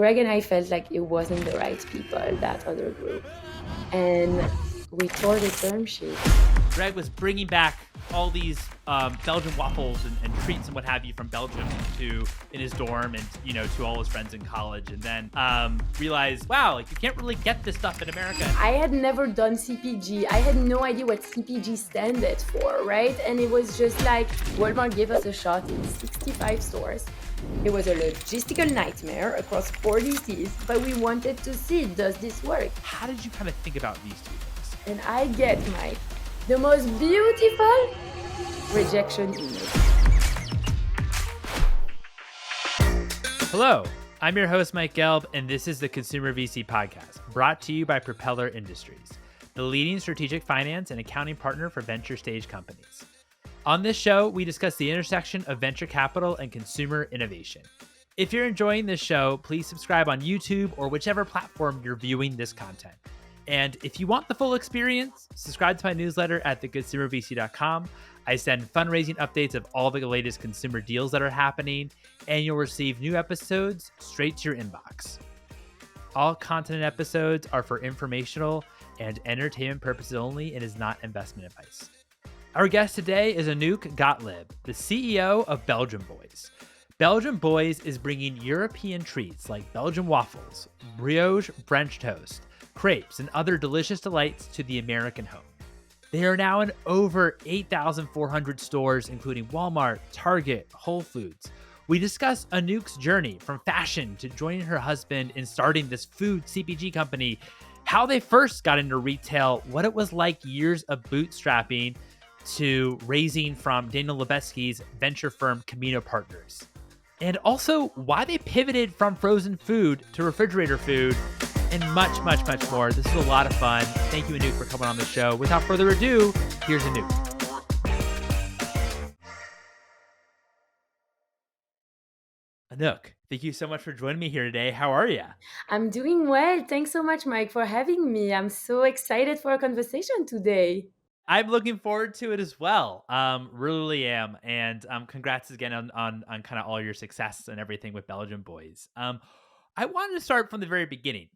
Greg and I felt like it wasn't the right people, that other group. And we tore the term sheet. Greg was bringing back all these Belgian waffles and treats and what have you from Belgium to in his dorm and to all his friends in college, and then realized, wow, like you can't really get this stuff in America. I had never done CPG. I had no idea what CPG standed for, right? And it was just like Walmart gave us a shot in 65 stores. It was a logistical nightmare across 4 DCs, but we wanted to see, does this work? How did you kind of think about these two things? And I get the most beautiful rejection email. Hello, I'm your host, Mike Gelb, and this is the Consumer VC Podcast, brought to you by Propeller Industries, the leading strategic finance and accounting partner for venture stage companies. On this show, we discuss the intersection of venture capital and consumer innovation. If you're enjoying this show, please subscribe on YouTube or whichever platform you're viewing this content. And if you want the full experience, subscribe to my newsletter at theconsumervc.com. I send fundraising updates of all the latest consumer deals that are happening, and you'll receive new episodes straight to your inbox. All content and episodes are for informational and entertainment purposes only and is not investment advice. Our guest today is Anouck Gotlib, the CEO of Belgian Boys. Belgian Boys is bringing European treats like Belgian waffles, brioche French toast, crepes, and other delicious delights to the American home. They are now in over 8,400 stores, including Walmart, Target, Whole Foods. We discuss Anouck's journey from fashion to joining her husband in starting this food CPG company, how they first got into retail, what it was like years of bootstrapping to raising from Daniel Lubetzky's venture firm Camino Partners, and also why they pivoted from frozen food to refrigerator food, and much, much, much more. This is a lot of fun. Thank you, Anouck, for coming on the show. Without further ado, here's Anouck. Anouck, thank you so much for joining me here today. How are you? I'm doing well. Thanks so much, Mike, for having me. I'm so excited for our conversation today. I'm looking forward to it as well. Really am. And congrats again on kind of all your success and everything with Belgian Boys. I wanted to start from the very beginning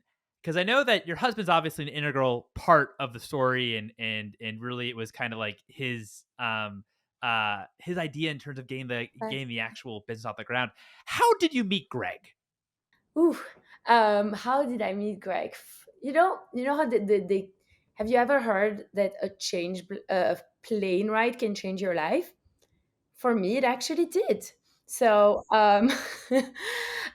because I know that your husband's obviously an integral part of the story, and really it was kind of like his idea in terms of getting the actual business off the ground. How did you meet Greg? Ooh, how did I meet Greg? You know how the have you ever heard that a plane ride can change your life? For me, it actually did. So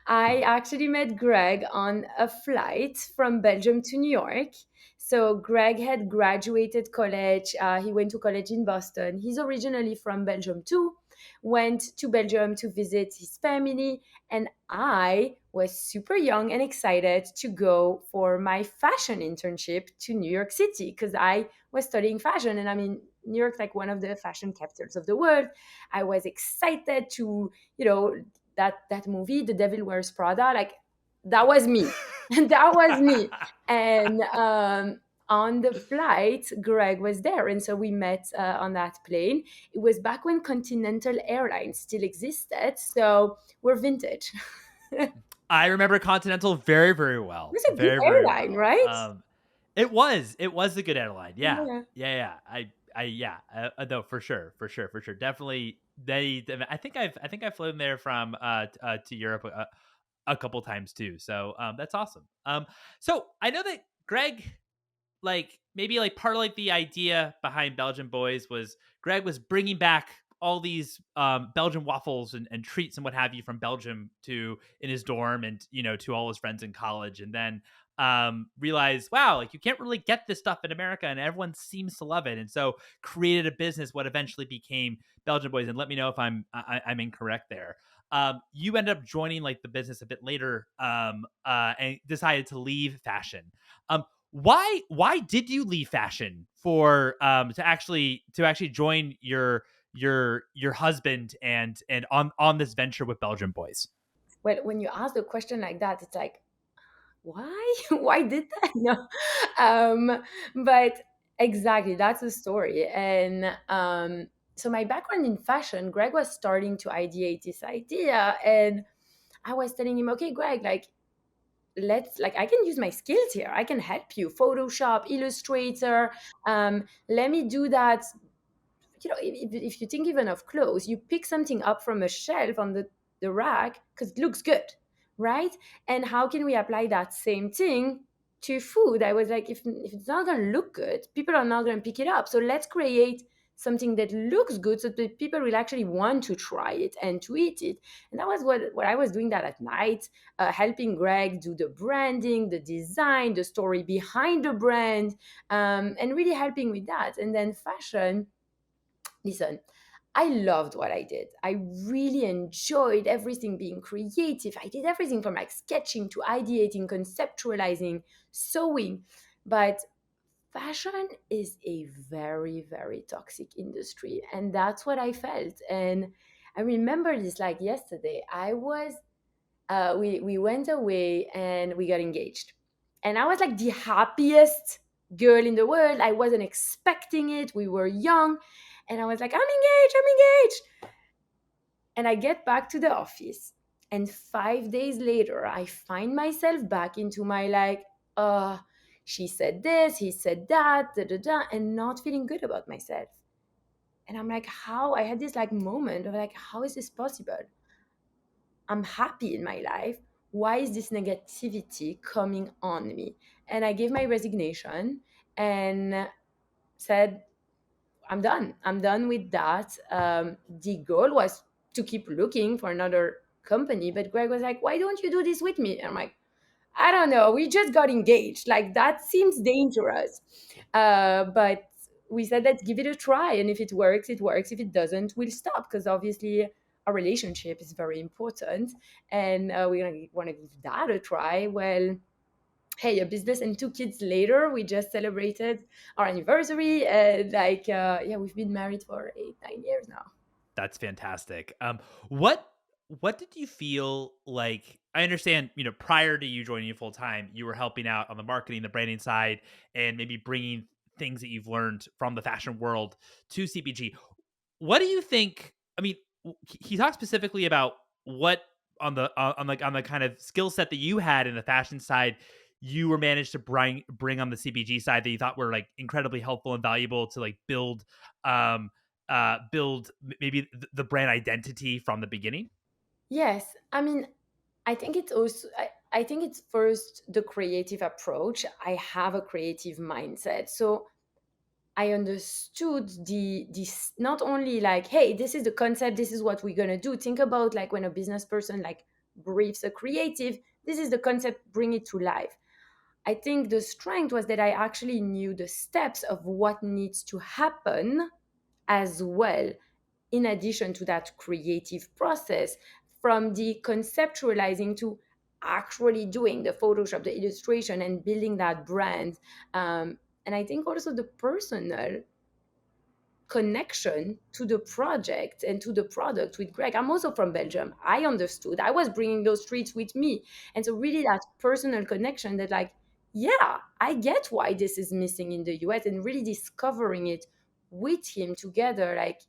I actually met Greg on a flight from Belgium to New York. So Greg had graduated college. He went to college in Boston. He's originally from Belgium too. Went to Belgium to visit his family, and I was super young and excited to go for my fashion internship to New York City because I was studying fashion, and I mean New York's like one of the fashion capitals of the world. I was excited to, that movie, The Devil Wears Prada, like that was me. That was me. And on the flight, Greg was there. And so we met on that plane. It was back when Continental Airlines still existed. So we're vintage. I remember Continental very, very well. It was a good Very, very airline, well. right? It was a good airline. Yeah. Yeah. Yeah. Yeah. No, for sure. Definitely. I think I've flown there from to Europe a couple times too. So that's awesome. So I know that Greg, like maybe like part of like the idea behind Belgian Boys was Greg was bringing back all these Belgian waffles and treats and what have you from Belgium to in his dorm and to all his friends in college, and then realized, wow, like you can't really get this stuff in America, and everyone seems to love it, and so created a business what eventually became Belgian Boys. And let me know if I'm incorrect there. You ended up joining like the business a bit later, and decided to leave fashion. Why did you leave fashion for to actually join your husband and on this venture with Belgian Boys? Well, when you ask a question like that, it's like, why? Why did that? No. But exactly, that's the story. And so my background in fashion, Greg was starting to ideate this idea, and I was telling him, okay, Greg, like let's like I can use my skills here. I can help you. Photoshop, Illustrator. Let me do that. If you think even of clothes, you pick something up from a shelf on the rack because it looks good, right? And how can we apply that same thing to food? I was like, if it's not going to look good, people are not going to pick it up. So let's create something that looks good so that people will actually want to try it and to eat it. And that was what I was doing that at night, helping Greg do the branding, the design, the story behind the brand, and really helping with that. And then fashion. Listen, I loved what I did. I really enjoyed everything being creative. I did everything from like sketching to ideating, conceptualizing, sewing. But fashion is a very, very toxic industry. And that's what I felt. And I remember this like yesterday. We went away and we got engaged. And I was like the happiest girl in the world. I wasn't expecting it. We were young. And I was like, I'm engaged. And I get back to the office. And 5 days later, I find myself back into my like, she said this, he said that, da da da, and not feeling good about myself. And I'm like, how? I had this like moment of like, how is this possible? I'm happy in my life. Why is this negativity coming on me? And I gave my resignation and said, I'm done. I'm done with that. The goal was to keep looking for another company, but Greg was like, why don't you do this with me? And I'm like, I don't know. We just got engaged. Like, that seems dangerous. But we said, let's give it a try. And if it works, it works. If it doesn't, we'll stop because obviously our relationship is very important. And we're going to want to give that a try. Well, hey, a business and 2 kids later, we just celebrated our anniversary. Yeah, we've been married for 8, 9 years now. That's fantastic. What did you feel like? I understand, prior to you joining full time, you were helping out on the marketing, the branding side, and maybe bringing things that you've learned from the fashion world to CPG. What do you think? I mean, he talked specifically about what on the kind of skill set that you had in the fashion side, you were managed to bring on the CPG side that you thought were like incredibly helpful and valuable to like um build maybe the brand identity from the beginning. Yes, I mean, I think it's first the creative approach. I have a creative mindset, so I understood this not only like, hey, this is the concept, this is what we're gonna do. Think about like when a business person like briefs a creative, this is the concept, bring it to life. I think the strength was that I actually knew the steps of what needs to happen as well, in addition to that creative process, from the conceptualizing to actually doing the Photoshop, the illustration, and building that brand. And I think also the personal connection to the project and to the product with Greg. I'm also from Belgium. I understood. I was bringing those treats with me. And so, really, that personal connection that, like, yeah, I get why this is missing in the US, and really discovering it with him together. Like,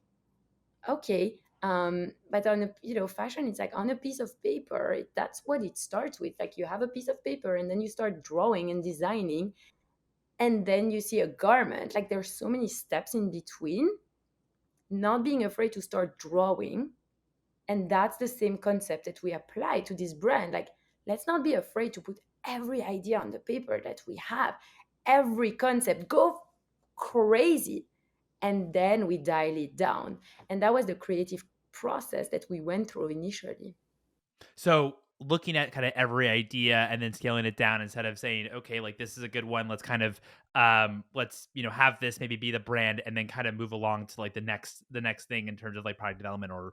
okay. But on a fashion, it's like on a piece of paper. That's what it starts with. Like, you have a piece of paper, and then you start drawing and designing, and then you see a garment. Like, there's so many steps in between. Not being afraid to start drawing, and that's the same concept that we apply to this brand. Like, let's not be afraid to put every idea on the paper that we have, every concept, go crazy, and then we dial it down. And that was the creative process that we went through initially. So looking at kind of every idea and then scaling it down instead of saying, okay, like this is a good one. Let's kind of let's have this maybe be the brand and then kind of move along to like the next thing in terms of like product development or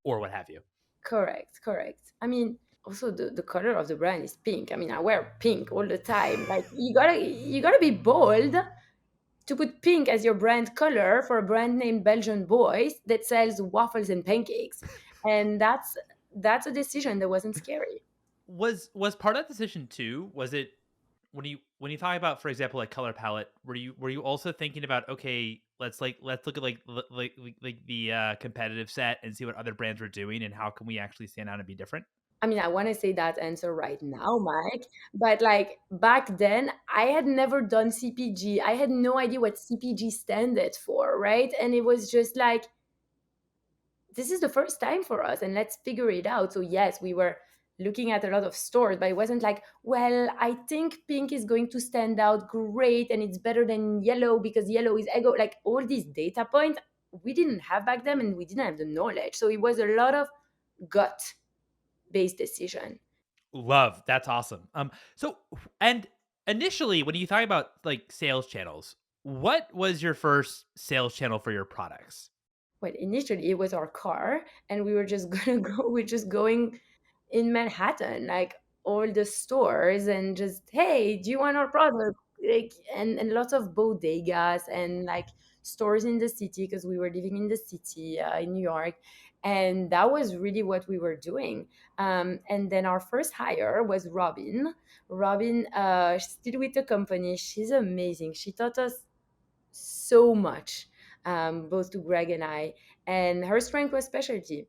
what have you. Correct, correct. I mean, also the color of the brand is pink. I mean, I wear pink all the time. Like, you gotta be bold to put pink as your brand color for a brand named Belgian Boys that sells waffles and pancakes. And that's a decision that wasn't scary. Was part of that decision too? Was it when you talk about, for example, like color palette, were you also thinking about, okay, let's look at like the competitive set and see what other brands were doing and how can we actually stand out and be different? I mean, I want to say that answer right now, Mike, but like back then, I had never done CPG. I had no idea what CPG standed for, right? And it was just like, this is the first time for us, and let's figure it out. So, yes, we were looking at a lot of stores, but it wasn't like, well, I think pink is going to stand out great and it's better than yellow because yellow is ego. Like all these data points we didn't have back then, and we didn't have the knowledge. So, it was a lot of gut based decision. Love. That's awesome. So and initially when you thought about like sales channels, what was your first sales channel for your products? Well, initially it was our car, and we were just gonna go. We're just going in Manhattan, like all the stores, and just, hey, do you want our product? Like, and lots of bodegas and like stores in the city because we were living in the city in New York, and that was really what we were doing. And then our first hire was Robin. Robin, still with the company. She's amazing. She taught us so much, both to Greg and I. And her strength was specialty.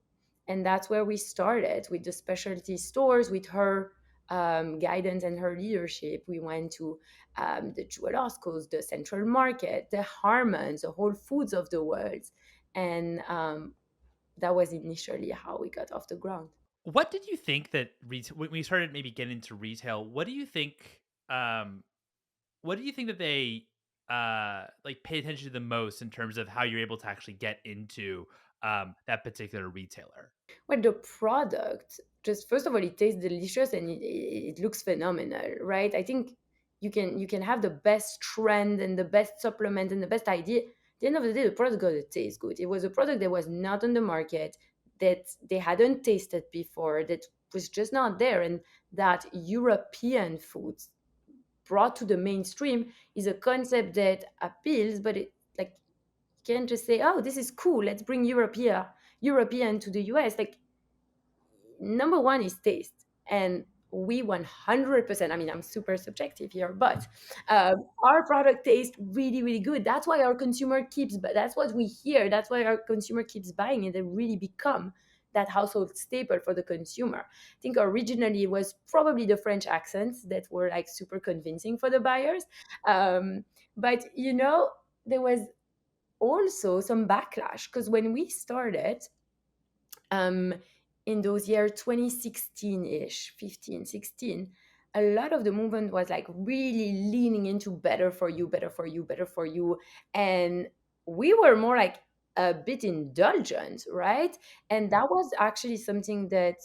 And that's where we started with the specialty stores, with her guidance and her leadership. We went to the Jewel Oscos, the Central Market, the Harmons, the Whole Foods of the world. And that was initially how we got off the ground. What did you think that when we started maybe getting into retail, um what do you think that they like pay attention to the most in terms of how you're able to actually get into that particular retailer? Well, the product, just first of all, it tastes delicious and it looks phenomenal, right? I think you can have the best trend and the best supplement and the best idea. At the end of the day, the product got to taste good. It was a product that was not on the market, that they hadn't tasted before, that was just not there, and that European foods brought to the mainstream is a concept that appeals, but it like you can't just say, oh, this is cool, let's bring European to the US. Like, number one is taste, and we 100%, I mean, I'm super subjective here, but our product tastes really really good. That's why our consumer keeps, but that's what we hear, that's why our consumer keeps buying it and really become that household staple for the consumer. I think originally it was probably the French accents that were like super convincing for the buyers, but there was also some backlash because when we started, um, in those years 2016-ish, 15, 16, a lot of the movement was like really leaning into better for you, better for you, better for you. And we were more like a bit indulgent, right? And that was actually something that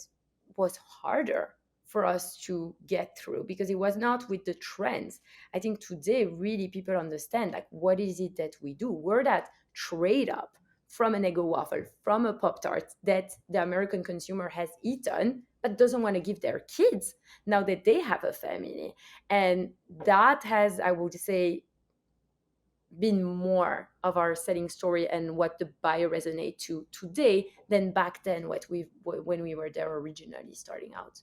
was harder for us to get through because it was not with the trends. I think today really people understand like what is it that we do. We're that trade up from an Eggo waffle, from a Pop Tart that the American consumer has eaten but doesn't want to give their kids now that they have a family. And that has, I would say, been more of our selling story and what the buyer resonate to today than back then when we were there originally starting out.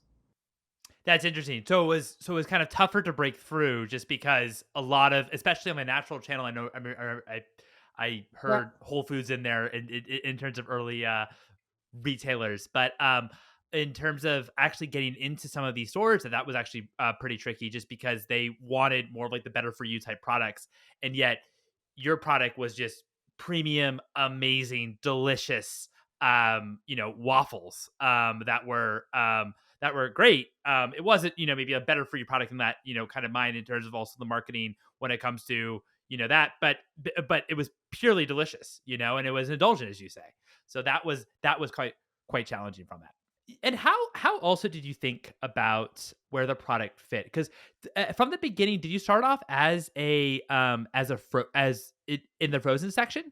That's interesting. So it was kind of tougher to break through just because a lot of, especially on my natural channel, I know I Yeah. heard Whole Foods in there in terms of early retailers, but in terms of actually getting into some of these stores, that was actually pretty tricky just because they wanted more of like the better for you type products, and yet your product was just premium, amazing, delicious, waffles that were great. It wasn't, maybe a better for you product in that, kind of mind in terms of also the marketing when it comes to, that, but it was purely delicious, and it was indulgent, as you say. So that was quite challenging from that. And how also did you think about where the product fit? Because from the beginning, did you start off as it in the frozen section?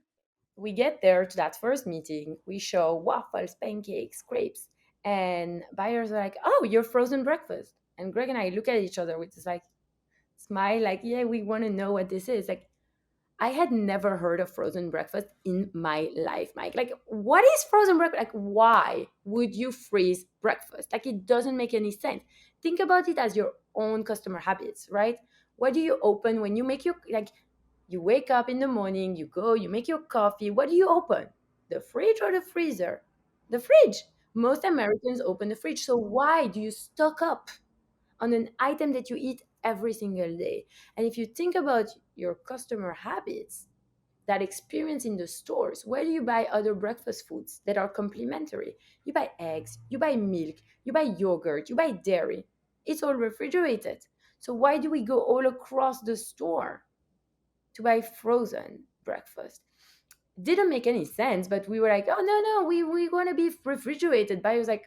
We get there to that first meeting, we show waffles, pancakes, crepes, and buyers are like, oh, you're frozen breakfast. And Greg and I look at each other with this like smile, like, yeah, we want to know what this is. Like, I had never heard of frozen breakfast in my life, Mike. Like, what is frozen breakfast? Like, why would you freeze breakfast? Like, it doesn't make any sense. Think about it as your own customer habits, right? What do you open when you make your, like, you wake up in the morning, you go, you make your coffee. What do you open? The fridge or the freezer? The fridge. Most Americans open the fridge. So why do you stock up on an item that you eat every single day? And if you think about your customer habits, that experience in the stores, where do you buy other breakfast foods that are complementary? You buy eggs, you buy milk, you buy yogurt, you buy dairy. It's all refrigerated. So why do we go all across the store to buy frozen breakfast? Didn't make any sense, but we were like, oh, no, no, we want to be refrigerated. But I was like,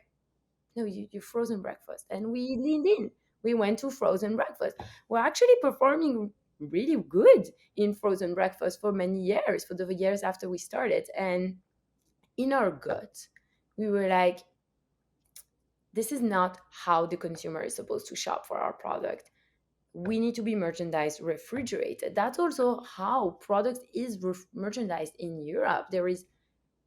no, you frozen breakfast. And we leaned in. We went to frozen breakfast. We're actually performing really good in frozen breakfast for many years, for the years after we started. And in our gut, we were like, this is not how the consumer is supposed to shop for our product. We need to be merchandised refrigerated. That's also how product is merchandised in Europe. There is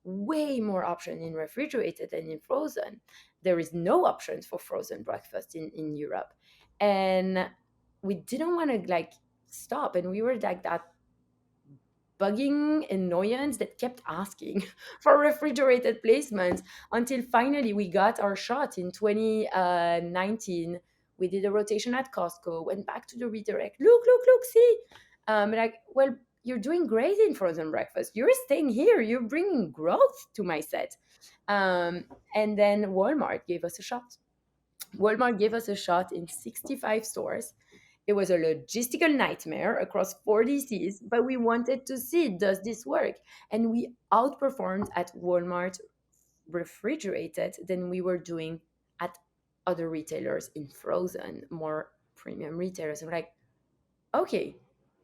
way more option in refrigerated than in frozen. There is no options for frozen breakfast in Europe. And we didn't want to like stop. And we were like that bugging annoyance that kept asking for refrigerated placements until finally we got our shot in 2019. We did a rotation at Costco, went back to the redirect. Look, look, look, see. Like, well, you're doing great in frozen breakfast. You're staying here. You're bringing growth to my set. And then Walmart gave us a shot. Walmart gave us a shot in 65 stores. It was a logistical nightmare across 4 DCs, but we wanted to see, does this work? And we outperformed at Walmart refrigerated than we were doing at other retailers in frozen, more premium retailers. And we're like, okay,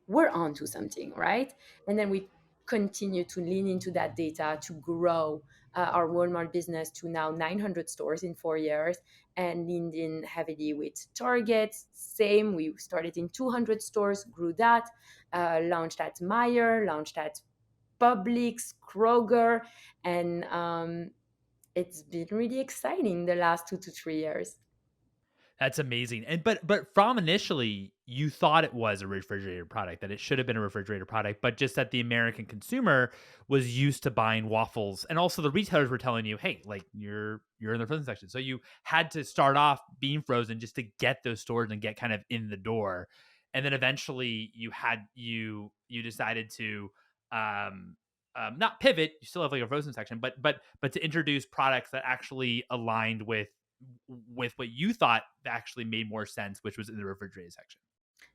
we're on to something, right? And then we continue to lean into that data to grow our Walmart business to now 900 stores in 4 years, and leaned in heavily with Target. Same, we started in 200 stores, grew that, launched at Meyer, launched at Publix, Kroger, and it's been really exciting the last 2 to 3 years. That's amazing. And but from initially, you thought it was a refrigerated product, that it should have been a refrigerated product, but just that the American consumer was used to buying waffles. And also the retailers were telling you, hey, like you're in the frozen section. So you had to start off being frozen just to get those stores and get kind of in the door. And then eventually you decided to not pivot, you still have like a frozen section, but to introduce products that actually aligned with what you thought actually made more sense, which was in the refrigerated section.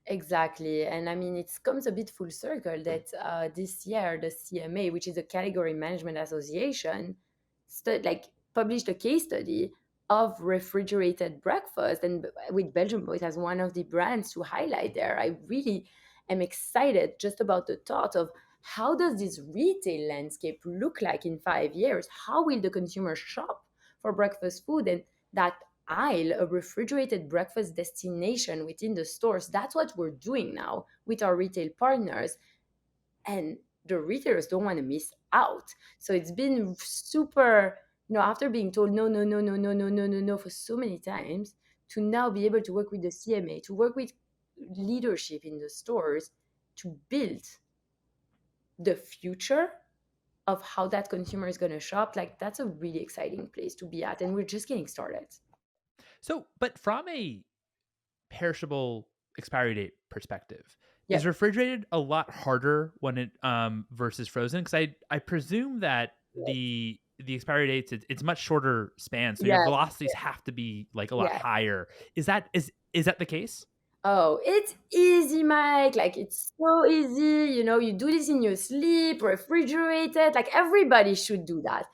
Exactly. And I mean, it comes a bit full circle that this year, the CMA, which is a Category Management Association, like published a case study of refrigerated breakfast, and with Belgian Boys as one of the brands to highlight there. I really am excited just about the thought of how does this retail landscape look like in 5 years? How will the consumer shop for breakfast food? And that aisle, a refrigerated breakfast destination within the stores. That's what we're doing now with our retail partners. And the retailers don't want to miss out. So it's been super, after being told no, no, no, no, no, no, no, no, no for so many times, to now be able to work with the CMA, to work with leadership in the stores to build the future of how that consumer is going to shop. Like, that's a really exciting place to be at. And we're just getting started. So, but from a perishable expiry date perspective, Yeah. is refrigerated a lot harder when it versus frozen? Because I presume that the expiry dates, it's much shorter span, so your Yes. velocities have to be like a lot Yes. higher. Is that the case? Oh, it's easy, Mike. Like, it's so easy. You do this in your sleep, refrigerated. Like, everybody should do that.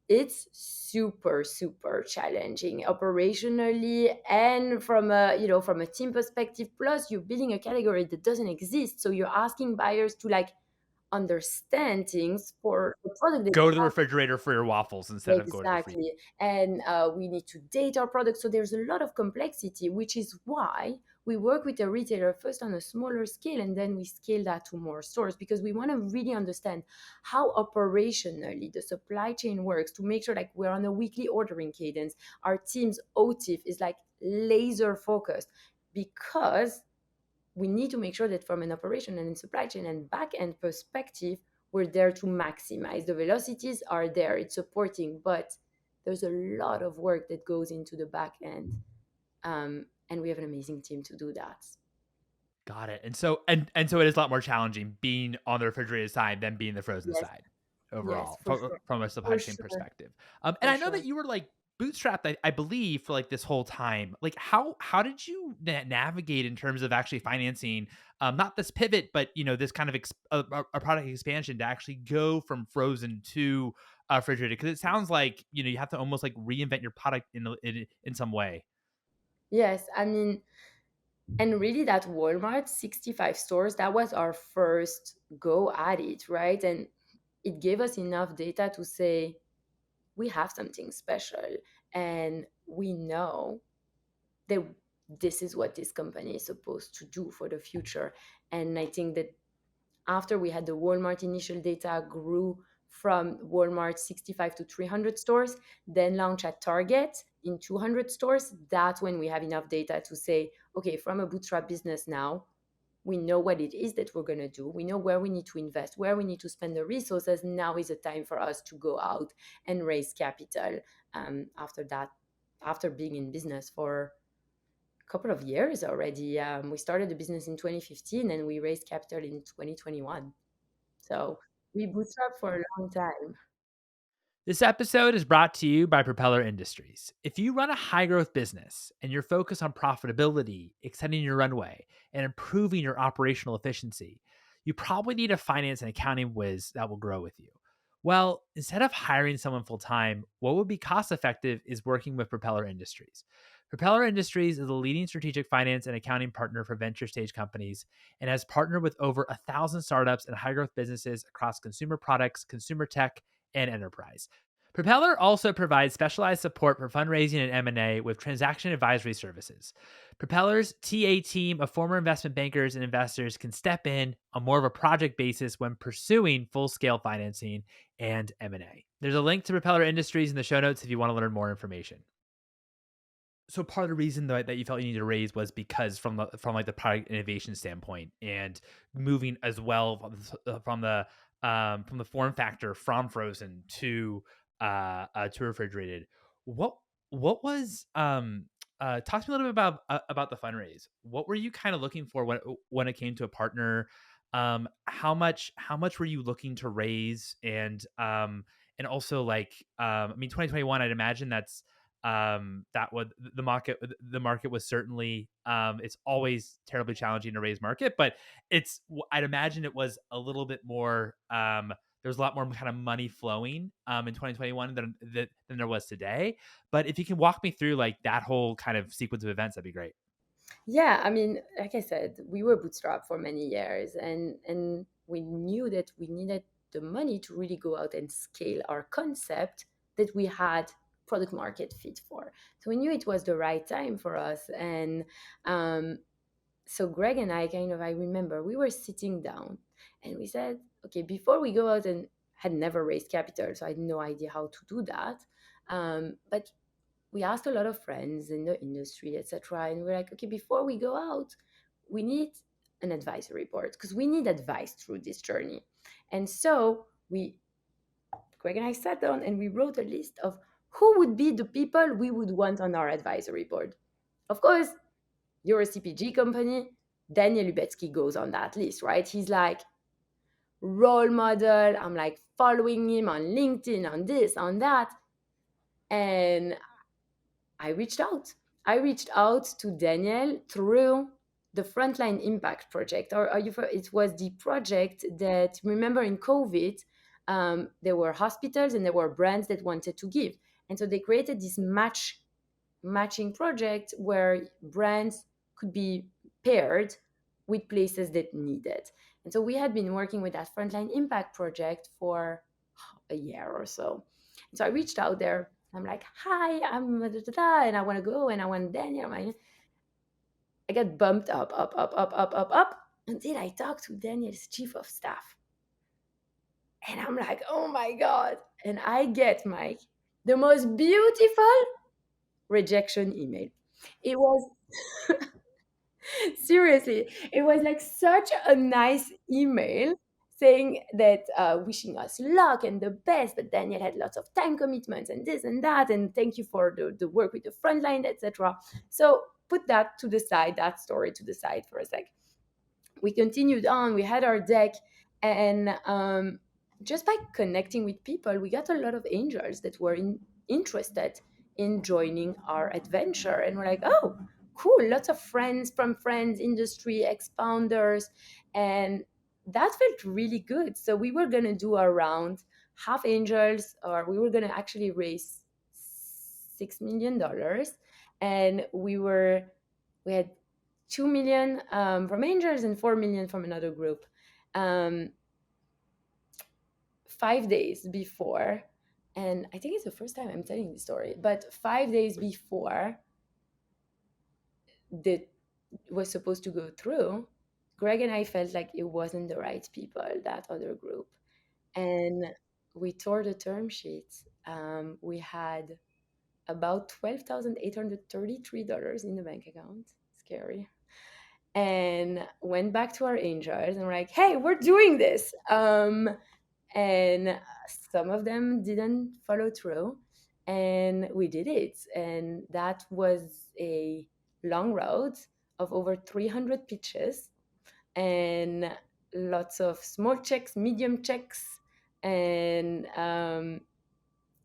It's super, super challenging operationally and from a team perspective. Plus, you're building a category that doesn't exist. So you're asking buyers to like understand things for a product that Go to the refrigerator for your waffles instead of go to the freezer. exactly. And we need to date our product. So there's a lot of complexity, which is why we work with a retailer first on a smaller scale, and then we scale that to more stores, because we want to really understand how operationally the supply chain works to make sure like we're on a weekly ordering cadence. Our team's OTIF is like laser focused, because we need to make sure that from an operation and supply chain and back end perspective, we're there to maximize. The velocities are there, it's supporting, but There's a lot of work that goes into the back end, and we have an amazing team to do that. Got it. And so it is a lot more challenging being on the refrigerated side than being the frozen Yes, side yes, overall for sure, from a supply for chain sure, perspective. And for I know sure. that you were like bootstrapped, I believe, for like this whole time. Like how did you navigate in terms of actually financing not this pivot, but this kind of a product expansion to actually go from frozen to refrigerated? Because it sounds like you have to almost like reinvent your product in some way. Yes, I mean, and really that Walmart 65 stores, that was our first go at it, right? And it gave us enough data to say we have something special, and we know that this is what this company is supposed to do for the future. And I think that after we had the Walmart initial data grew from Walmart 65 to 300 stores, then launch at Target in 200 stores, that's when we have enough data to say, okay, from a bootstrap business now, we know what it is that we're going to do. We know where we need to invest, where we need to spend the resources. Now is the time for us to go out and raise capital. After that, after being in business for couple of years already. We started the business in 2015 and we raised capital in 2021. So we bootstrapped for a long time. This episode is brought to you by Propeller Industries. If you run a high growth business and you're focused on profitability, extending your runway, and improving your operational efficiency, you probably need a finance and accounting whiz that will grow with you. Well, instead of hiring someone full time, what would be cost effective is working with Propeller Industries. Propeller Industries is a leading strategic finance and accounting partner for venture stage companies and has partnered with over 1,000 startups and high growth businesses across consumer products, consumer tech, and enterprise. Propeller also provides specialized support for fundraising and M&A with transaction advisory services. Propeller's TA team of former investment bankers and investors can step in on more of a project basis when pursuing full-scale financing and M&A. There's a link to Propeller Industries in the show notes if you want to learn more information. So part of the reason that you felt you needed to raise was because from like the product innovation standpoint and moving as well from the form factor from frozen to refrigerated. What what was talk to me a little bit about the fundraise. What were you kind of looking for when it came to a partner? How much were you looking to raise and also like I mean 2021 I'd imagine that would the market was certainly it's always terribly challenging to raise market, but I'd imagine it was a little bit more there's a lot more kind of money flowing in 2021 than there was today. But if you can walk me through like that whole kind of sequence of events, that'd be great. Yeah, I mean, like I said, we were bootstrapped for many years, and we knew that we needed the money to really go out and scale our concept that we had product market fit for. So we knew it was the right time for us. And so Greg and I kind of, I remember we were sitting down and we said, okay, before we go out, and had never raised capital, so I had no idea how to do that. But we asked a lot of friends in the industry, etc. And we're like, okay, before we go out, we need an advisory board because we need advice through this journey. And so Greg and I sat down and we wrote a list of who would be the people we would want on our advisory board. Of course, you're a CPG company. Daniel Lubetzky goes on that list, right? He's like role model. I'm like following him on LinkedIn, on this, on that. And I reached out. I reached out to Daniel through the Frontline Impact Project, or it was the project that, remember, in COVID, there were hospitals and there were brands that wanted to give, and so they created this matching project where brands could be paired with places that need it. And so we had been working with that Frontline Impact Project for a year or so. And so I reached out there. I'm like, hi, I'm da, da, da, da, and I want to go and I want Daniel. I got bumped up until I talked to Daniel's chief of staff. And I'm like, oh my God. And I get, Mike, the most beautiful rejection email. It was seriously, it was like such a nice email saying that wishing us luck and the best, but Daniel had lots of time commitments and this and that, and thank you for the work with the frontline, etc. So put that to the side, that story to the side for a sec. We continued on, we had our deck, and just by connecting with people, we got a lot of angels that were interested in joining our adventure. And we're like, oh, cool, lots of friends from friends, industry, ex-founders. And that felt really good. So we were going to do around half angels, or we were going to actually raise $6 million. And we had 2 million from angels and 4 million from another group. Um, 5 days before, and I think it's the first time I'm telling this story, but 5 days before that was supposed to go through, Greg and I felt like it wasn't the right people, that other group. And we tore the term sheet. We had about $12,833 in the bank account. Scary. And went back to our angels and were like, hey, we're doing this. And some of them didn't follow through, and we did it. And that was a long road of over 300 pitches and lots of small checks, medium checks. And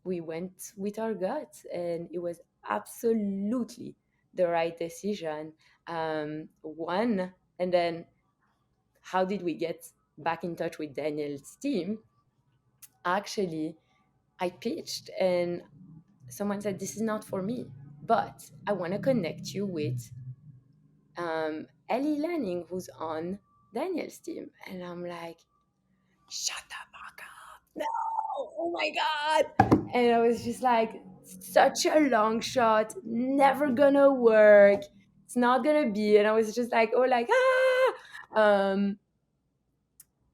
we went with our gut, and it was absolutely the right decision. One, and then how did we get back in touch with Daniel's team? Actually, I pitched, and someone said, this is not for me, but I want to connect you with Ellie Lanning, who's on Daniel's team. And I'm like, shut the fuck up. No, oh my God. And I was just like, such a long shot, never gonna work. It's not gonna be. And I was just like, oh, like, ah.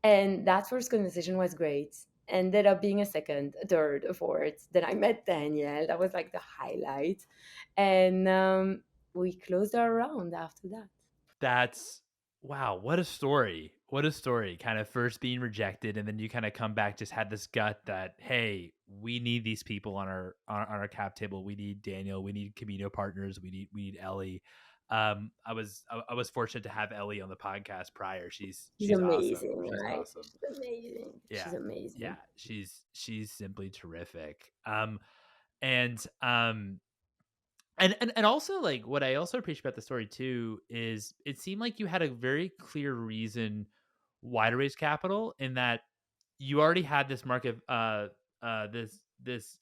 And that first conversation was great. Ended up being a second, a third, a fourth. Then I met Daniel. That was like the highlight. And we closed our round after that. That's wow, what a story. What a story. Kind of first being rejected and then you kind of come back, just had this gut that, hey, we need these people on our cap table. We need Daniel, we need Camino Partners, we need Ellie. I was fortunate to have Ellie on the podcast prior. She's She's awesome. amazing, She's right? awesome. She's amazing. She's Yeah. Yeah. amazing. She's simply terrific. And and also, like, what I also appreciate about the story too is it seemed like you had a very clear reason why to raise capital, in that you already had this market, this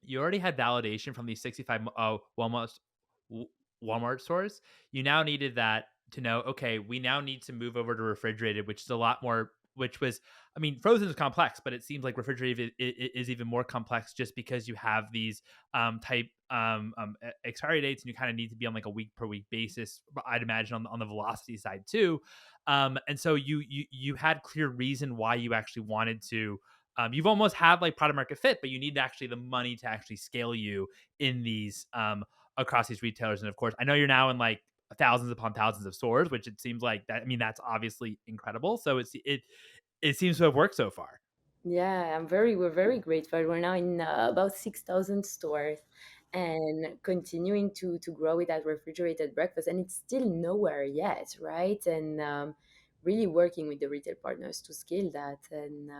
you already had validation from these 65 Walmart stores. You now needed that to know, okay, we now need to move over to refrigerated, which is a lot more, which was, I mean, frozen is complex, but it seems like refrigerated is even more complex, just because you have these type expiry dates, and you kind of need to be on like a week per week basis, I'd imagine, on the velocity side too. And so you had clear reason why you actually wanted to, you've almost had like product market fit, but you need actually the money to actually scale you in these, across these retailers. And of course, I know you're now in like thousands upon thousands of stores, which it seems like that. I mean, that's obviously incredible. So it seems to have worked so far. Yeah, we're very grateful. We're now in about 6,000 stores and continuing to grow with that refrigerated breakfast. And it's still nowhere yet, right? And really working with the retail partners to scale that. And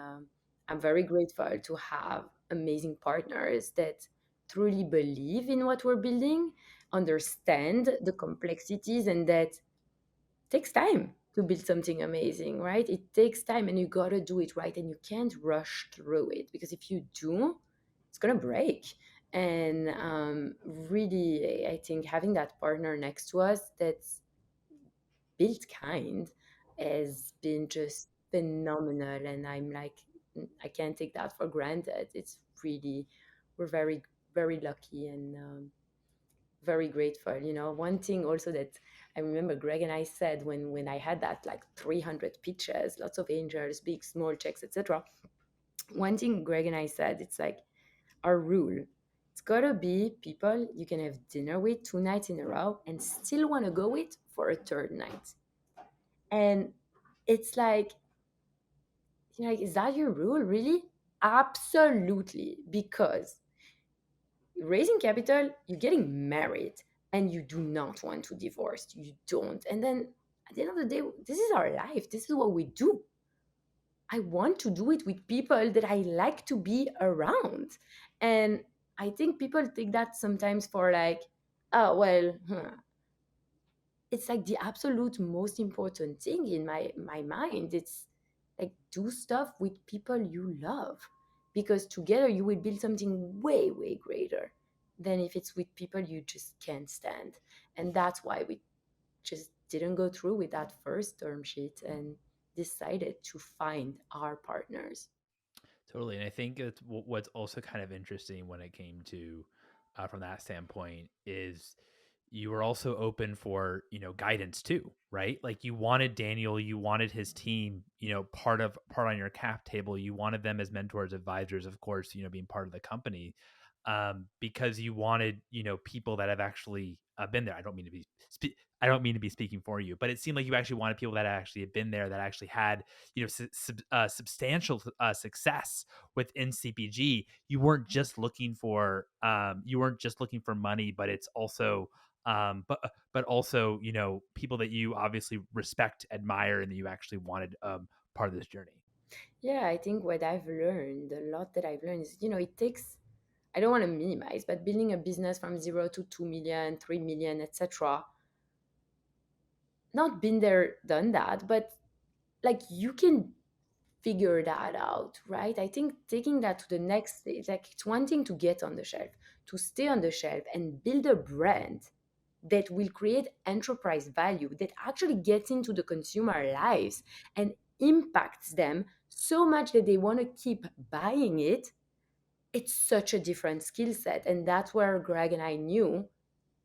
I'm very grateful to have amazing partners that truly believe in what we're building, understand the complexities, and that takes time to build something amazing, right? It takes time, and you got to do it right, and you can't rush through it, because if you do, it's going to break. And really, I think having that partner next to us that's built kind has been just phenomenal. And I'm like, I can't take that for granted. It's really, we're very, very lucky, and very grateful. One thing also that I remember Greg and I said when I had that like 300 pitches, lots of angels, big, small checks, etc. One thing Greg and I said, it's like our rule. It's gotta be people you can have dinner with 2 nights in a row and still want to go with for a third night. And it's like You're like, is that your rule, really? Absolutely, because raising capital, you're getting married and you do not want to divorce. You don't. And then at the end of the day, this is our life. This is what we do. I want to do it with people that I like to be around. And I think people take that sometimes for like, oh, well, it's like the absolute most important thing in my mind. It's like do stuff with people you love because together you will build something way greater than if it's with people you just can't stand. And that's why we just didn't go through with that first term sheet and decided to find our partners. Totally. And I think it's what's also kind of interesting when it came to, from that standpoint, is you were also open for, guidance too, right? Like you wanted Daniel, you wanted his team, part on your cap table. You wanted them as mentors, advisors, of course, being part of the company, because you wanted, people that have actually been there. I don't mean to be speaking for you, but it seemed like you actually wanted people that actually had been there, that actually had, substantial success within CPG. You weren't just looking for money, but it's also, but also, people that you obviously respect, admire, and that you actually wanted, part of this journey. Yeah, I think what I've learned, a lot that I've learned is, it takes, I don't want to minimize, but building a business from 0 to 2 million, 3 million, etc. Not been there, done that, but like you can figure that out, right? I think taking that to the next stage, like it's one thing to get on the shelf, to stay on the shelf and build a brand that will create enterprise value that actually gets into the consumer lives and impacts them so much that they want to keep buying it. It's such a different skill set. And that's where Greg and I knew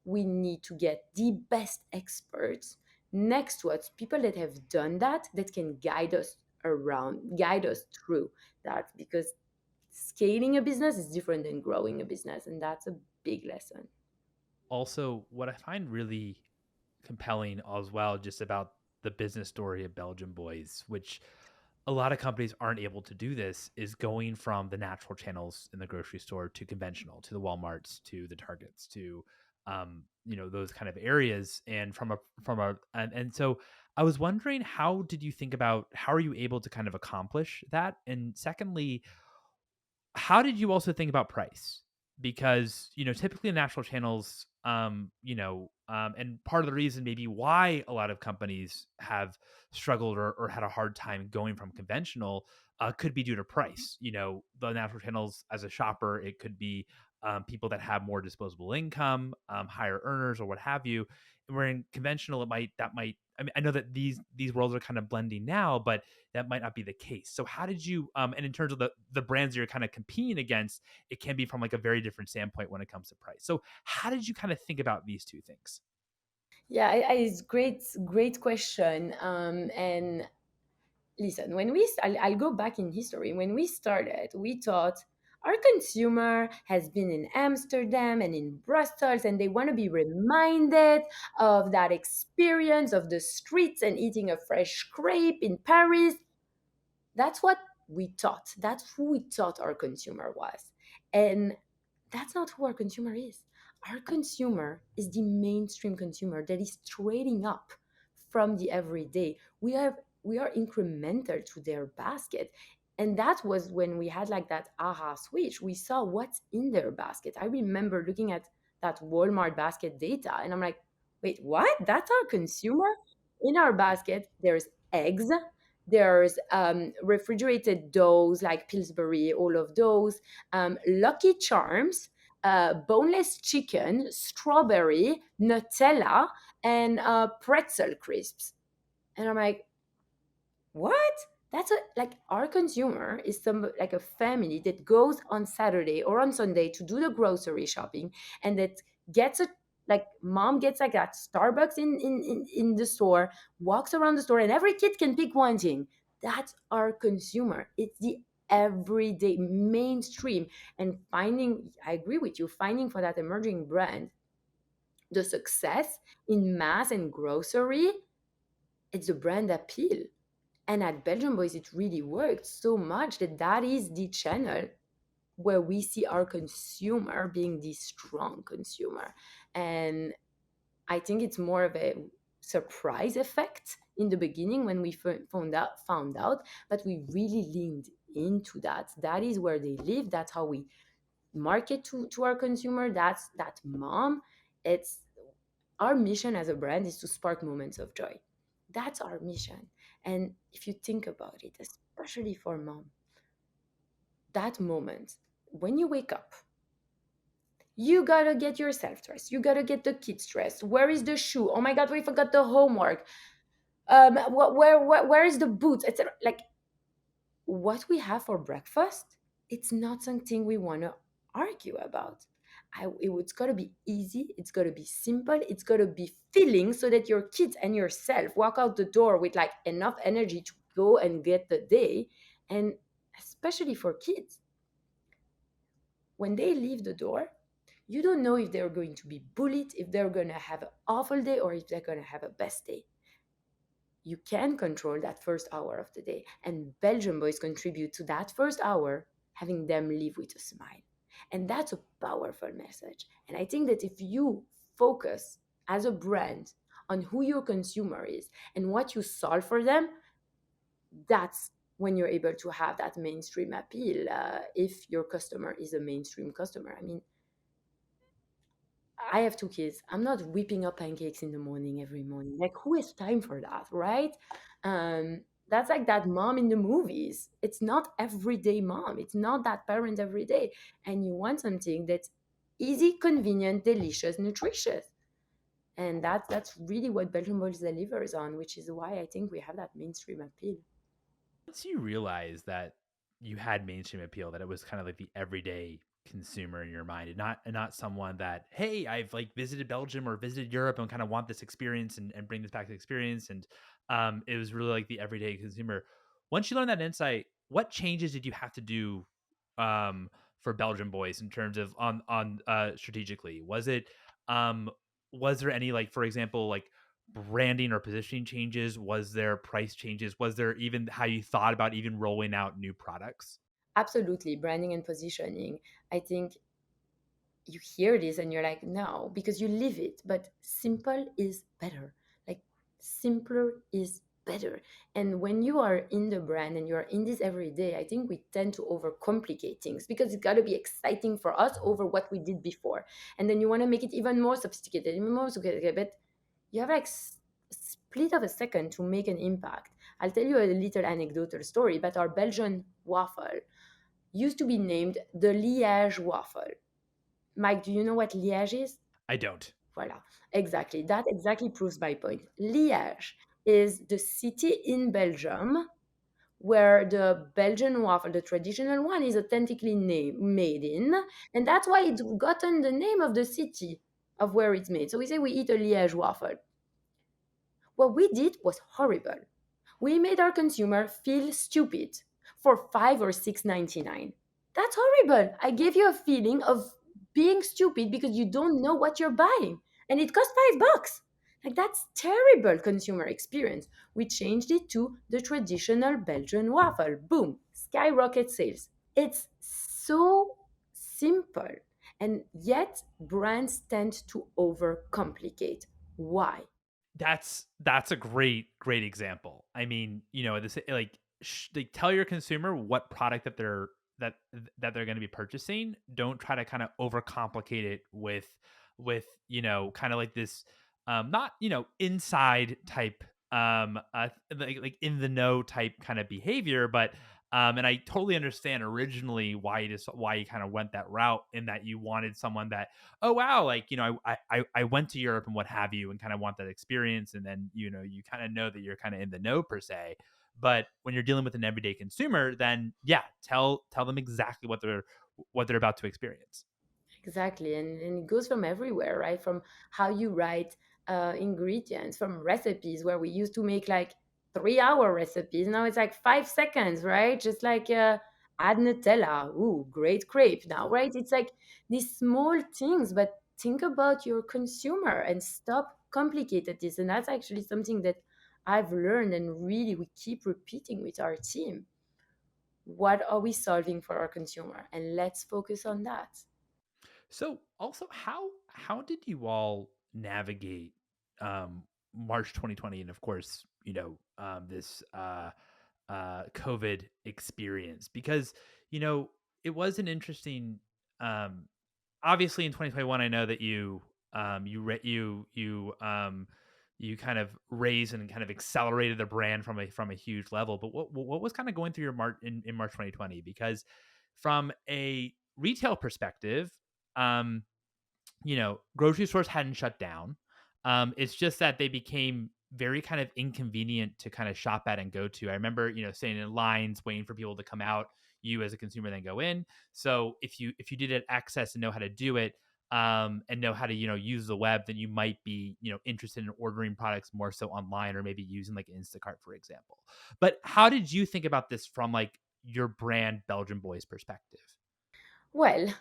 we need to get the best experts next to us, people that have done that, that can guide us around, guide us through that, because scaling a business is different than growing a business. And that's a big lesson. Also, what I find really compelling as well, just about the business story of Belgian Boys, which a lot of companies aren't able to do this, is going from the natural channels in the grocery store to conventional, to the Walmarts, to the Targets, to, those kind of areas. And and so I was wondering, how did you think about, how are you able to kind of accomplish that? And secondly, how did you also think about price? Because, typically in natural channels, and part of the reason maybe why a lot of companies have struggled, or had a hard time going from conventional, could be due to price. The natural channels, as a shopper, it could be, people that have more disposable income, higher earners, or what have you. And where in conventional, I mean, I know that these worlds are kind of blending now, but that might not be the case. So how did you, and in terms of the brands you're kind of competing against, it can be from like a very different standpoint when it comes to price. So how did you kind of think about these two things? Yeah, it's great question. And listen, I'll go back in history. When we started, we thought our consumer has been in Amsterdam and in Brussels, and they want to be reminded of that experience of the streets and eating a fresh crepe in Paris. That's what we thought. That's who we thought our consumer was. And that's not who our consumer is. Our consumer is the mainstream consumer that is trading up from the everyday. We are incremental to their basket. And that was when we had like that aha switch. We saw what's in their basket. I remember looking at that Walmart basket data and I'm like, wait, what? That's our consumer? In our basket, there's eggs, there's refrigerated doughs like Pillsbury, all of those, Lucky Charms, boneless chicken, strawberry, Nutella, and pretzel crisps. And I'm like, what? That's a, like our consumer is some like a family that goes on Saturday or on Sunday to do the grocery shopping and that gets a, like mom gets like that Starbucks in the store, walks around the store, and every kid can pick one thing. That's our consumer. It's the everyday mainstream. And finding, I agree with you, finding for that emerging brand the success in mass and grocery, it's the brand appeal. And at Belgian Boys, it really worked so much that that is the channel where we see our consumer being the strong consumer. And I think it's more of a surprise effect in the beginning when we found out, but we really leaned into that. That is where they live. That's how we market to our consumer. That's that mom. It's our mission as a brand is to spark moments of joy. That's our mission. And if you think about it, especially for mom, that moment when you wake up, you gotta get yourself dressed. You gotta get the kids dressed. Where is the shoe? Oh my god, we forgot the homework. Where is the boots, etc. Like, what we have for breakfast, it's not something we want to argue about. It's got to be easy, it's got to be simple, it's got to be filling so that your kids and yourself walk out the door with like enough energy to go and get the day. And especially for kids, when they leave the door, you don't know if they're going to be bullied, if they're going to have an awful day, or if they're going to have a best day. You can control that first hour of the day. And Belgian Boys contribute to that first hour, having them leave with a smile. And that's a powerful message. And I think that if you focus as a brand on who your consumer is and what you solve for them, that's when you're able to have that mainstream appeal. If your customer is a mainstream customer, I mean, I have two kids. I'm not whipping up pancakes in the morning every morning. Like, who has time for that, right? That's like that mom in the movies. It's not everyday mom. It's not that parent every day. And you want something that's easy, convenient, delicious, nutritious. And that's really what Belgian Boys delivers on, which is why I think we have that mainstream appeal. Once you realize that you had mainstream appeal, that it was kind of like the everyday consumer in your mind, and not someone that, hey, I've like visited Belgium or visited Europe and kind of want this experience and bring this back to the experience. And it was really like the everyday consumer. Once you learn that insight, what changes did you have to do for Belgian Boys in terms of on strategically? Um was there any, like, for example, like branding or positioning changes? Was there price changes? Was there even how you thought about even rolling out new products? Absolutely, branding and positioning. I think you hear this and you're like, no, because you live it. But simple is better. Like, simpler is better. And when you are in the brand and you're in this every day, I think we tend to overcomplicate things because it's got to be exciting for us over what we did before. And then you want to make it even more sophisticated, even more sophisticated. But you have like split of a second to make an impact. I'll tell you a little anecdotal story, but our Belgian waffle used to be named the Liège waffle. Mike, do you know what Liège is? I don't. Voilà, exactly. That exactly proves my point. Liège is the city in Belgium where the Belgian waffle, the traditional one, is authentically made in, and that's why it's gotten the name of the city of where it's made. So we say we eat a Liège waffle. What we did was horrible. We made our consumer feel stupid for 5 or 6.99. That's horrible. I gave you a feeling of being stupid because you don't know what you're buying. And it cost $5. Like, that's terrible consumer experience. We changed it to the traditional Belgian waffle. Boom, skyrocket sales. It's so simple. And yet brands tend to overcomplicate. Why? That's a great example. I mean, this, like, they tell your consumer what product that they're going to be purchasing. Don't try to kind of overcomplicate it with kind of like this not inside type like in the know type kind of behavior, but and I totally understand originally why you kind of went that route, in that you wanted someone that, oh wow, like, I went to Europe and what have you, and kind of want that experience, and then you kind of know that you're kind of in the know per se. But when you're dealing with an everyday consumer, then yeah, tell them exactly what they're about to experience. Exactly. And it goes from everywhere, right? From how you write ingredients, from recipes where we used to make like 3 hour recipes. Now it's like 5 seconds, right? Just like add Nutella. Ooh, great crepe now, right? It's like these small things, but think about your consumer and stop complicated this. And that's actually something that I've learned, and really we keep repeating with our team, what are we solving for our consumer, and let's focus on that. So also how did you all navigate March 2020 and of course, this COVID experience? Because, you know, it was an interesting um obviously in 2021 I know that you kind of raised and kind of accelerated the brand from a huge level. But what was kind of going through your March in March 2020? Because from a retail perspective, um, grocery stores hadn't shut down. It's just that they became very kind of inconvenient to kind of shop at and go to. I remember, staying in lines, waiting for people to come out. You as a consumer then go in. So if you did have access and know how to do it, and know how to use the web, then you might be interested in ordering products more so online, or maybe using like Instacart, for example. But how did you think about this from like your brand Belgian Boys perspective? Well,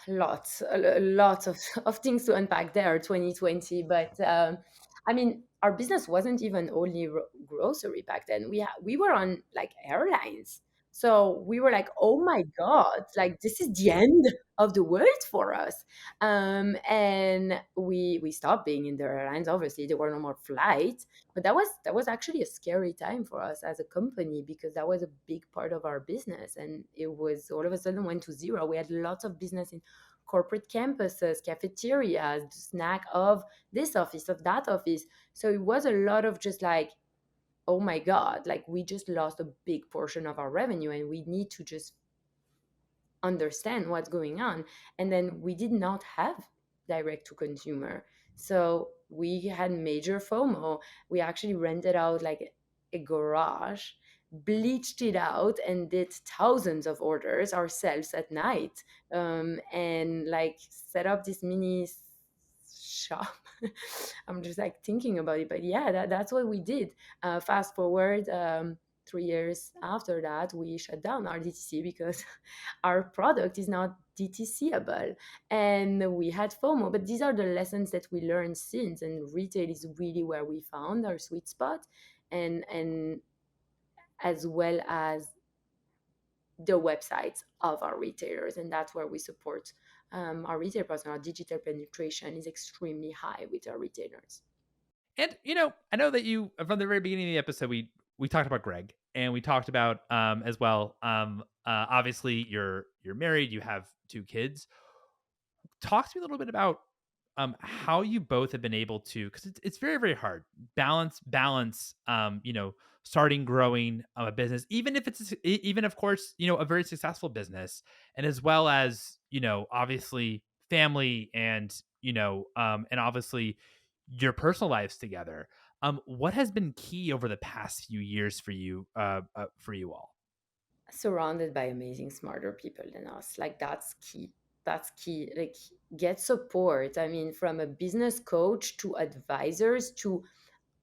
lots of things to unpack there, 2020. But I mean, our business wasn't even only grocery back then. We were on like airlines, so we were like, oh my god, like this is the end of the world for us. And we stopped being in the airlines. Obviously, there were no more flights, but that was actually a scary time for us as a company, because that was a big part of our business, and it was all of a sudden went to zero. We had lots of business in corporate campuses, cafeterias, snack of this office, of that office. So it was a lot of just like, oh my god, like we just lost a big portion of our revenue, and we need to just understand what's going on. And then we did not have direct to consumer. So we had major FOMO. We actually rented out like a garage, bleached it out, and did thousands of orders ourselves at night, and like set up this mini shop. I'm just like thinking about it, but yeah, that's what we did. Fast forward, 3 years after that, we shut down our DTC because our product is not DTCable, and we had FOMO. But these are the lessons that we learned since, and retail is really where we found our sweet spot, and as well as the websites of our retailers, and that's where we support our retail partners. Our digital penetration is extremely high with our retailers. And I know that you from the very beginning of the episode we talked about Greg, and we talked about as well. Obviously you're married, you have two kids. Talk to me a little bit about how you both have been able to, because it's very very hard balance starting growing a business, even if even of course a very successful business, and as well as obviously family, and and obviously your personal lives together. What has been key over the past few years for you all? Surrounded by amazing smarter people than us, like that's key. That's key. Like, get support. I mean, from a business coach to advisors to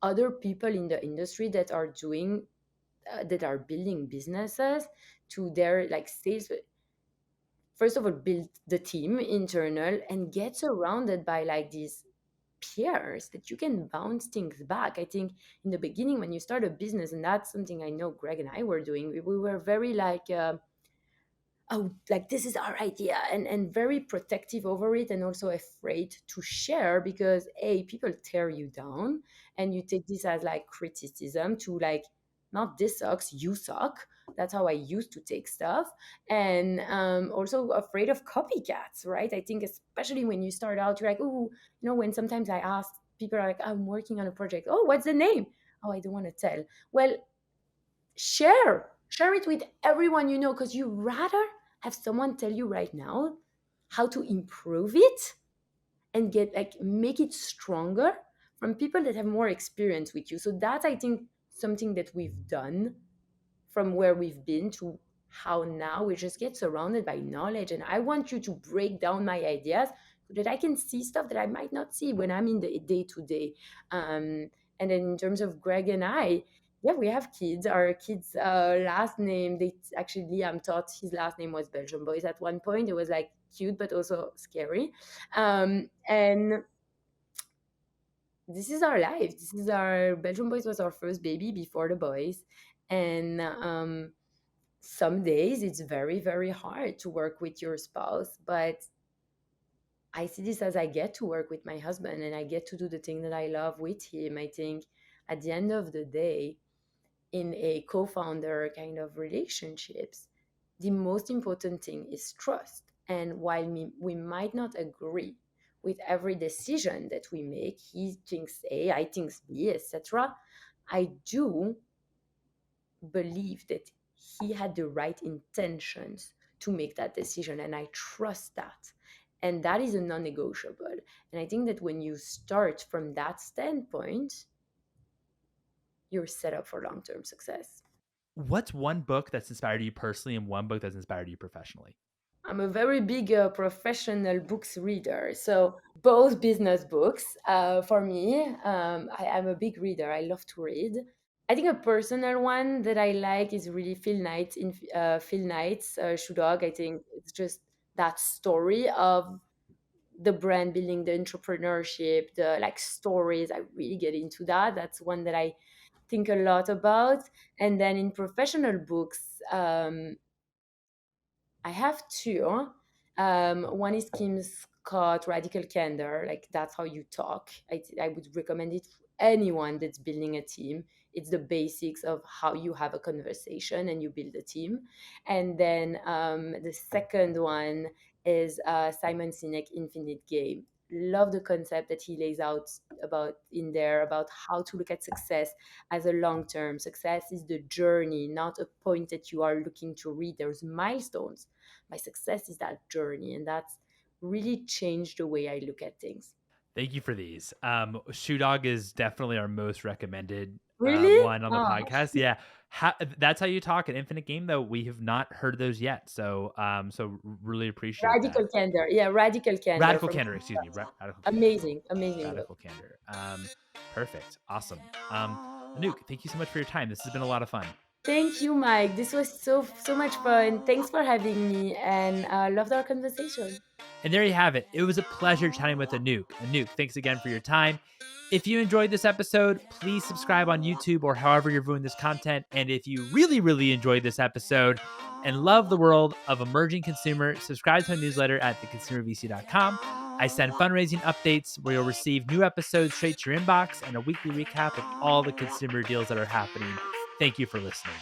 other people in the industry that are doing that are building businesses, to their like sales. First of all, build the team internal and get surrounded by like these peers that you can bounce things back. I think in the beginning when you start a business, and that's something I know Greg and I were doing, we were very like, oh, like this is our idea, and very protective over it, and also afraid to share, because a people tear you down, and you take this as like criticism to like, not this sucks, you suck. That's how I used to take stuff. And also afraid of copycats, right? I think especially when you start out, you're like, oh, when sometimes I ask people are like, I'm working on a project, oh, what's the name? Oh, I don't want to tell. Well, share it with everyone you know, because you rather have someone tell you right now how to improve it and get like make it stronger from people that have more experience with you. So that's, I think, something that we've done, from where we've been to how now we just get surrounded by knowledge. And I want you to break down my ideas so that I can see stuff that I might not see when I'm in the day to day. And then in terms of Greg and I, yeah, we have kids. Our kids' last name, they actually, Liam thought his last name was Belgian Boys at one point. It was like cute, but also scary. And this is our life. This is our Belgian Boys was our first baby before the boys, and some days it's very very hard to work with your spouse, but I see this as I get to work with my husband and I get to do the thing that I love with him. I think at the end of the day, in a co-founder kind of relationships, the most important thing is trust. And while we might not agree with every decision that we make, he thinks A, I think B, etc., I do believe that he had the right intentions to make that decision, and I trust that. And that is a non-negotiable. And I think that when you start from that standpoint, you're set up for long-term success. What's one book that's inspired you personally and one book that's inspired you professionally? I'm a very big professional books reader, so both business books. For me, I'm a big reader. I love to read. I think a personal one that I like is really Phil Knight's Shoe Dog. I think it's just that story of the brand building, the entrepreneurship, the like stories. I really get into that. That's one that I think a lot about. And then in professional books, I have two. One is Kim Scott, Radical Candor. Like that's how you talk. I would recommend it for anyone that's building a team. It's the basics of how you have a conversation and you build a team. And then the second one is Simon Sinek, Infinite Game. Love the concept that he lays out about in there about how to look at success as a long term. Success is the journey, not a point that you are looking to read. There's milestones. My success is that journey, and that's really changed the way I look at things. Thank you for these. Shoe Dog is definitely our most recommended Really? one on the Oh, podcast. Yeah, that's how you talk. An Infinite Game, though, we have not heard those yet. So, really appreciate that. Radical Candor. Yeah, Radical Candor Radical from Candor, excuse me. Radical Candor. amazing, amazing book. Radical Candor. Perfect. Awesome. Anouk, thank you so much for your time. This has been a lot of fun. Thank you, Mike. This was so much fun. Thanks for having me, and loved our conversation. And there you have it. It was a pleasure chatting with Anouk. Anouk, thanks again for your time. If you enjoyed this episode, please subscribe on YouTube or however you're viewing this content. And if you really, really enjoyed this episode and love the world of emerging consumer, subscribe to my newsletter at theconsumervc.com. I send fundraising updates where you'll receive new episodes straight to your inbox and a weekly recap of all the consumer deals that are happening. Thank you for listening.